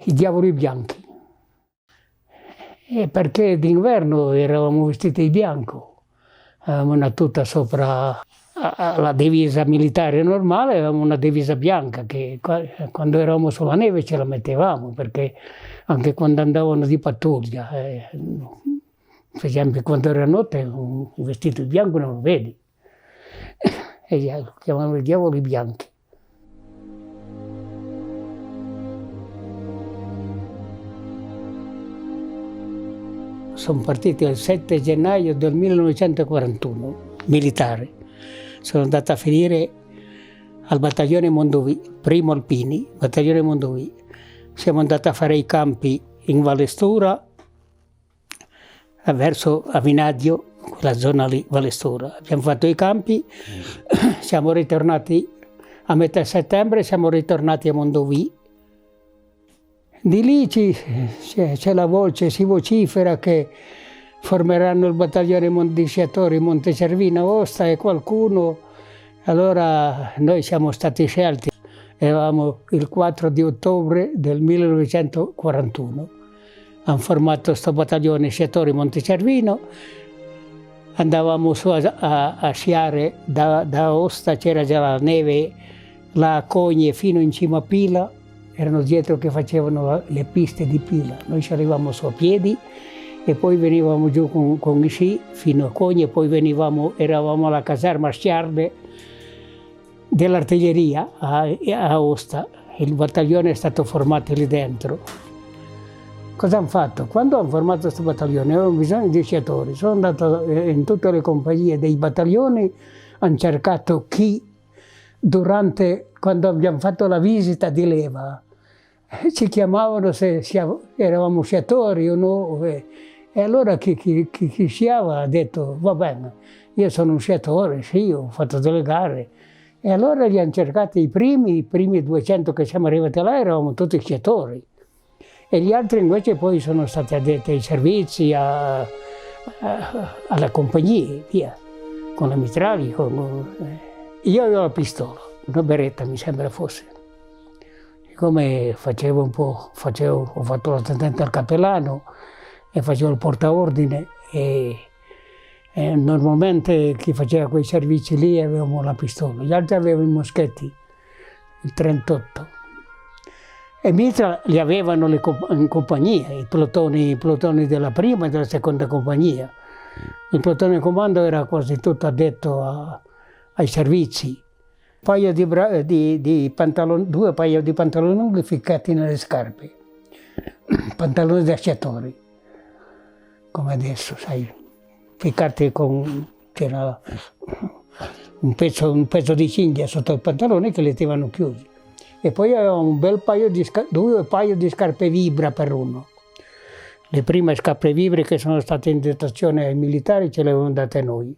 i diavoli bianchi. E perché d'inverno eravamo vestiti di bianco, avevamo una tuta sopra la divisa militare normale, avevamo una divisa bianca che quando eravamo sulla neve ce la mettevamo, perché anche quando andavano di pattuglia, per esempio quando era notte un vestito di bianco non lo vedi, e lo chiamavano i diavoli bianchi. Sono partito il 7 gennaio del 1941, militare. Sono andato a finire al battaglione Mondovì, primo Alpini, battaglione Mondovì. Siamo andati a fare i campi in Vallestura, verso Avinadio, quella zona lì, Vallestura. Abbiamo fatto i campi, siamo ritornati a metà settembre, siamo ritornati a Mondovì. Di lì c'è la voce, si vocifera che formeranno il battaglione di sciatori Montecervino Aosta e qualcuno. Allora noi siamo stati scelti, eravamo il 4 di ottobre del 1941. Hanno formato questo battaglione sciatori Montecervino, andavamo su a sciare da Aosta, c'era già la neve, la Cogne fino in cima a Pila. Erano dietro che facevano le piste di Pila. Noi ci arrivavamo su a piedi e poi venivamo giù con i sci fino a Cogne, poi eravamo alla caserma Sciarde dell'artiglieria a Aosta. Il battaglione è stato formato lì dentro. Cosa hanno fatto? Quando hanno formato questo battaglione avevano bisogno di sciatori. Sono andato in tutte le compagnie dei battaglioni, hanno cercato chi quando abbiamo fatto la visita di leva, ci chiamavano se eravamo sciatori o no. E allora chi sciava ha detto, va bene, io sono un sciatore, sì, ho fatto delle gare. E allora li hanno cercati i primi 200 che siamo arrivati là, eravamo tutti sciatori. E gli altri invece poi sono stati addetti ai servizi, alla compagnia, via, con le mitraglie. Io avevo la pistola, una beretta mi sembra fosse. Siccome ho fatto l'attendente al cappellano e facevo il portaordine e normalmente chi faceva quei servizi lì avevamo la pistola, gli altri avevano i moschetti, il 38. E mitra li avevano in compagnia, i plotoni della prima e della seconda compagnia. Il plotone di comando era quasi tutto addetto ai servizi. Due paia di pantaloni lunghi ficcati nelle scarpe, pantaloni da sciatori, come adesso, sai, ficcati c'era un pezzo di cinghia sotto il pantalone che li tenevano chiusi. E poi avevamo un bel due paia di scarpe vibra per uno. Le prime scarpe vibre che sono state in dotazione ai militari ce le avevamo date noi.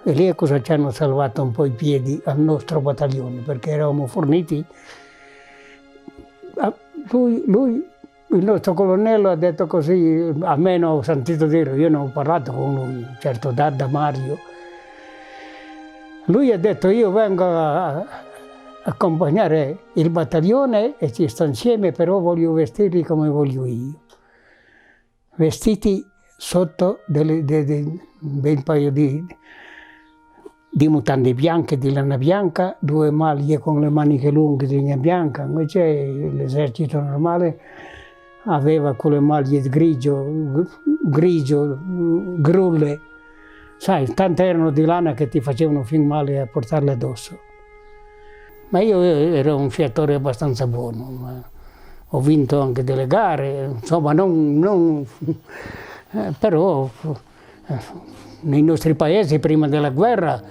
E lì è cosa ci hanno salvato un po' i piedi al nostro battaglione, perché eravamo forniti. Lui, il nostro colonnello, ha detto così, a me non ho sentito dire, io non ho parlato con lui, certo Dadda Mario. Lui ha detto, io vengo a accompagnare il battaglione e ci sto insieme, però voglio vestirli come voglio io. Vestiti sotto un bel paio di mutande bianche, di lana bianca, due maglie con le maniche lunghe di lana bianca. Invece l'esercito normale aveva quelle maglie grigio, grulle. Sai, tante erano di lana che ti facevano fin male a portarle addosso. Ma io ero un sciatore abbastanza buono, ho vinto anche delle gare, insomma, però nei nostri paesi prima della guerra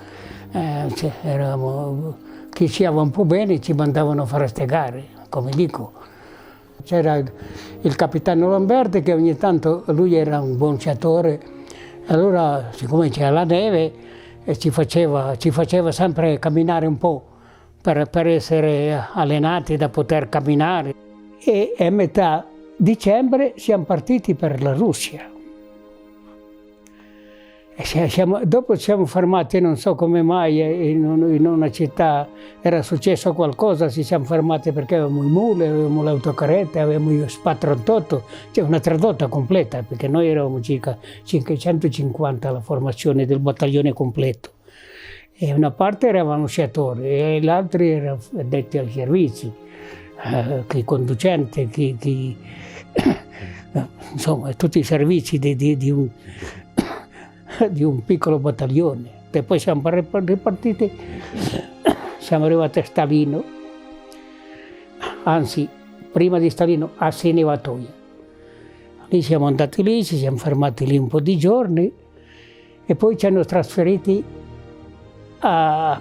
chi sciava un po' bene ci mandavano a fare queste gare, come dico. C'era il capitano Lamberti che ogni tanto, lui era un buon sciatore, allora siccome c'era la neve ci faceva sempre camminare un po' per essere allenati da poter camminare. E a metà dicembre siamo partiti per la Russia. Dopo ci siamo fermati, non so come mai, in una città era successo qualcosa, ci siamo fermati perché avevamo i muli, avevamo l'autocarretta, avevamo il SPA-38, cioè una tradotta completa, perché noi eravamo circa 550 alla formazione del battaglione completo. E una parte eravamo sciatori e gli altri erano addetti ai servizi, chi conducente, insomma tutti i servizi di un piccolo battaglione. E poi siamo ripartiti, siamo arrivati a Stalino, anzi prima di Stalino a Senevatoia. Lì siamo andati lì, ci siamo fermati lì un po' di giorni e poi ci hanno trasferiti a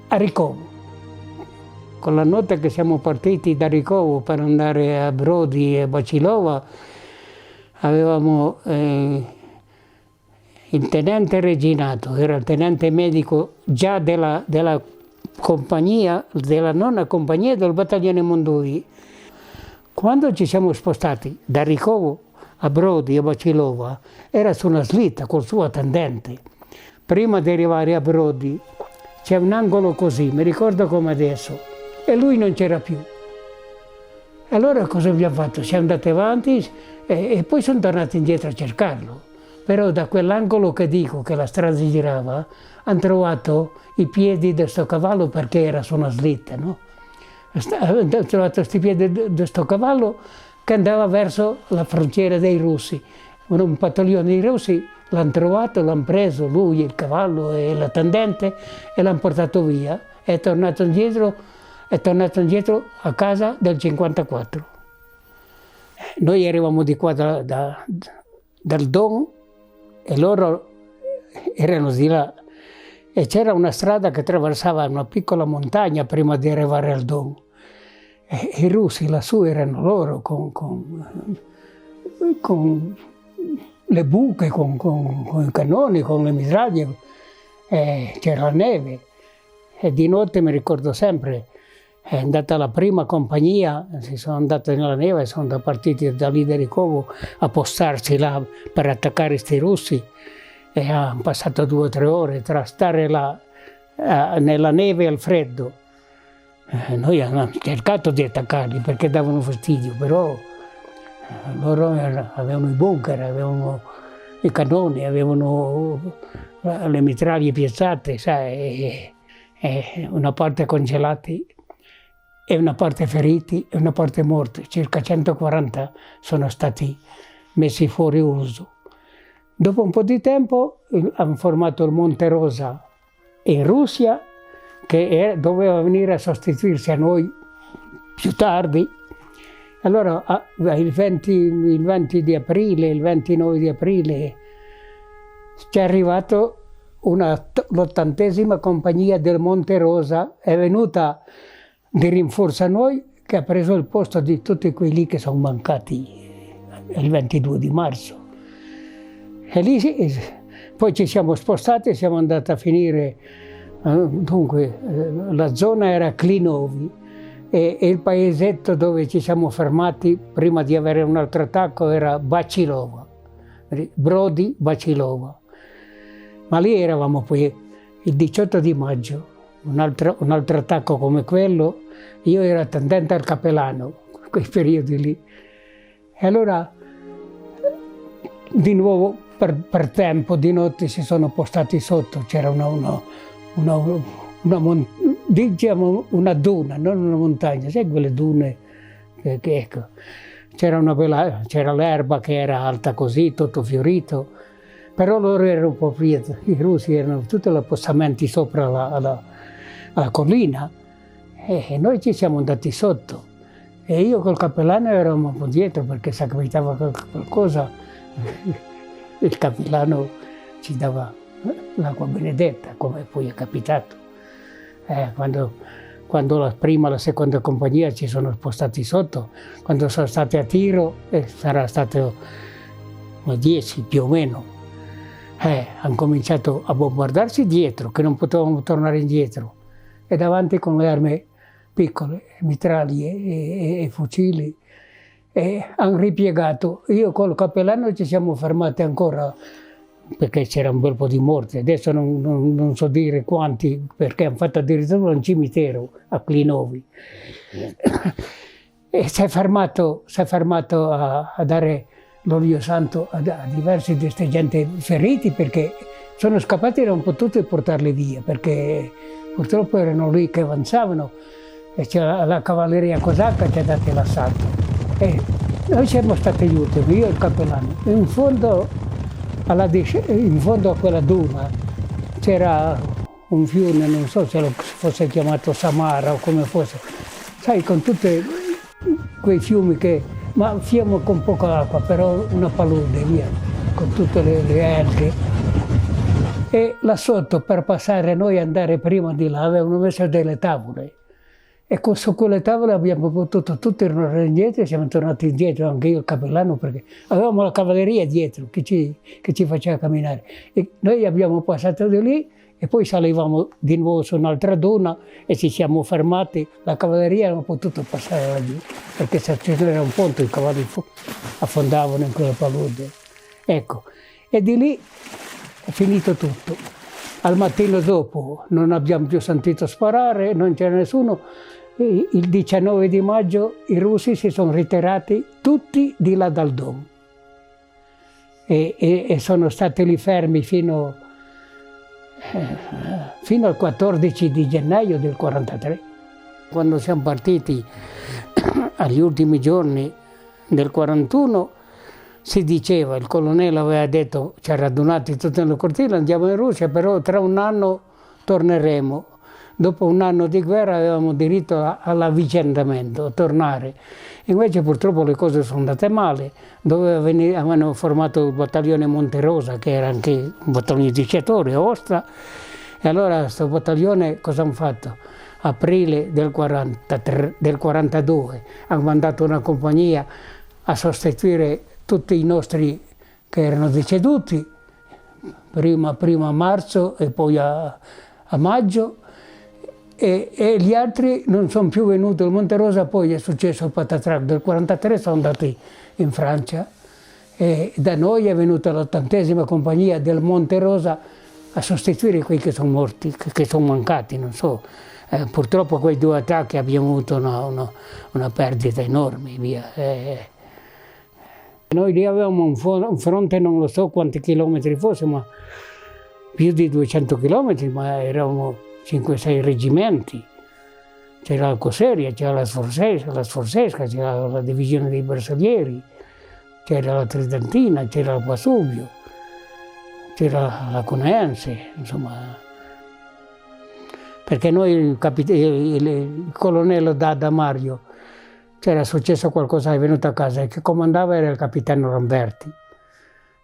Ricovo. Con la nota che siamo partiti da Ricovo per andare a Brody e Bacilova, avevamo il tenente Reginato, era il tenente medico già della compagnia, della nona compagnia del battaglione Mondovì. Quando ci siamo spostati da Ricovo a Brody e Bacilova, era su una slitta col suo attendente. Prima di arrivare a Brody c'è un angolo così, mi ricordo come adesso, e lui non c'era più. Allora cosa abbiamo fatto? Siamo andati avanti e poi sono tornati indietro a cercarlo. Però da quell'angolo che dico che la strada si girava, hanno trovato i piedi di questo cavallo perché era su una slitta, no? Hanno trovato questi piedi di questo cavallo che andava verso la frontiera dei russi. Un battaglione di russi l'hanno trovato, l'hanno preso, lui, il cavallo e l'attendente, e l'hanno portato via. È tornato indietro a casa del 54. Noi eravamo di qua dal Don e loro erano di là. E c'era una strada che attraversava una piccola montagna prima di arrivare al Don. E i russi lassù erano loro con le buche, con i cannoni, con le mitraglie. C'era la neve. E di notte mi ricordo sempre, è andata la prima compagnia, si sono andati nella neve e sono partiti da lì da Ricovo a postarsi là per attaccare questi russi. E hanno passato 2 o 3 ore tra stare là nella neve e al freddo. Noi abbiamo cercato di attaccarli perché davano fastidio, però loro avevano i bunker, avevano i cannoni, avevano le mitraglie piazzate, sai, e una parte congelati e una parte feriti e una parte morti. Circa 140 sono stati messi fuori uso. Dopo un po' di tempo hanno formato il Monte Rosa in Russia, che doveva venire a sostituirsi a noi più tardi. Allora il 20 di aprile, il 29 di aprile ci è arrivato l'80ª compagnia del Monte Rosa, è venuta di rinforzo a noi, che ha preso il posto di tutti quelli che sono mancati il 22 di marzo. E lì poi ci siamo spostati e siamo andati a finire, dunque la zona era Klinovi e il paesetto dove ci siamo fermati prima di avere un altro attacco era Bacilova, Brody Bacilova. Ma lì eravamo poi il 18 di maggio, un altro attacco come quello. Io ero attendente al cappellano, quei periodi lì. E allora, di nuovo, per tempo, di notte si sono postati sotto. C'era diciamo una duna, non una montagna, sai quelle dune? Ecco. C'era l'erba che era alta così, tutto fiorito. Però loro erano un po' prieti, i russi erano tutti gli appostamenti sopra la collina e noi ci siamo andati sotto. E io col cappellano eravamo un po' dietro perché se capitava qualcosa il cappellano ci dava l'acqua benedetta, come poi è capitato. Quando la prima e la seconda compagnia ci sono spostati sotto, quando sono stati a tiro, sarà stato 10 più o meno. Hanno cominciato a bombardarsi dietro, che non potevamo tornare indietro, e davanti con le armi piccole, mitraglie e fucili, e hanno ripiegato. Io col cappellano ci siamo fermati ancora perché c'era un bel po' di morti. Adesso non so dire quanti, perché hanno fatto addirittura un cimitero a Clinovi. E si è fermato a dare l'olio santo a diversi di queste gente feriti, perché sono scappati e non potuto portarli via, perché purtroppo erano lì che avanzavano e la cavalleria cosacca ci ha dato l'assalto. E noi siamo stati gli ultimi, io e il cappellano. In fondo a quella duna c'era un fiume, non so se fosse chiamato Samara o come fosse, sai, con tutti quei fiumi ma fiume con poca acqua, però una palude, via, con tutte le alghe. E là sotto, per passare noi andare prima di là, avevano messo delle tavole. E su quelle tavole abbiamo potuto tutti tornare indietro, e siamo tornati indietro, anche io e il cappellano, perché avevamo la cavalleria dietro che ci faceva camminare. E noi abbiamo passato di lì e poi salivamo di nuovo su un'altra duna e ci siamo fermati. La cavalleria non ha potuto passare laggiù, perché se c'era un ponte i cavalli affondavano in quella palude. Ecco, e di lì è finito tutto. Al mattino dopo non abbiamo più sentito sparare, non c'era nessuno. Il 19 di maggio i russi si sono ritirati tutti di là dal Dom e sono stati lì fermi fino al 14 di gennaio del 43. Quando siamo partiti agli ultimi giorni del 41 si diceva, il colonnello aveva detto, ci ha radunati tutti nel cortile, andiamo in Russia, però tra un anno torneremo. Dopo un anno di guerra avevamo diritto all'avvicendamento, a tornare. Invece purtroppo le cose sono andate male. Avevano formato il battaglione Monterosa, che era anche un battaglione di Cetori, a Ostra. E allora questo battaglione cosa hanno fatto? Aprile del 42 hanno mandato una compagnia a sostituire tutti i nostri che erano deceduti, prima a marzo e poi a maggio. E gli altri non sono più venuti al Monterosa, poi è successo il patatrac del 43, sono andati in Francia e da noi è venuta l'80ª compagnia del Monterosa a sostituire quei che sono morti, che sono mancati, non so. Purtroppo quei 2 attacchi abbiamo avuto una perdita enorme, via. Noi lì avevamo un fronte, non lo so quanti chilometri fosse, ma più di 200 chilometri, ma eravamo 5-6 reggimenti. C'era la Coseria, c'era la Sforzesca, c'era la divisione dei bersaglieri, c'era la Tridentina, c'era il Pasubio, c'era la Cuneense, insomma. Perché noi, il colonnello da Mario, c'era successo qualcosa, è venuto a casa e che comandava era il capitano Lamberti.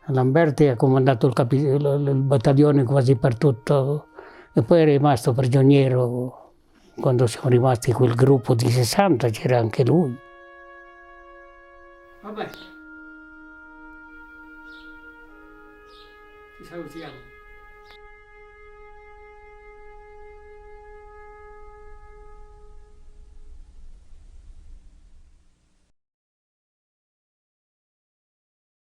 Lamberti ha comandato il battaglione quasi per tutto. E poi è rimasto prigioniero, quando siamo rimasti quel gruppo di 60 c'era anche lui. Vabbè, ci salutiamo.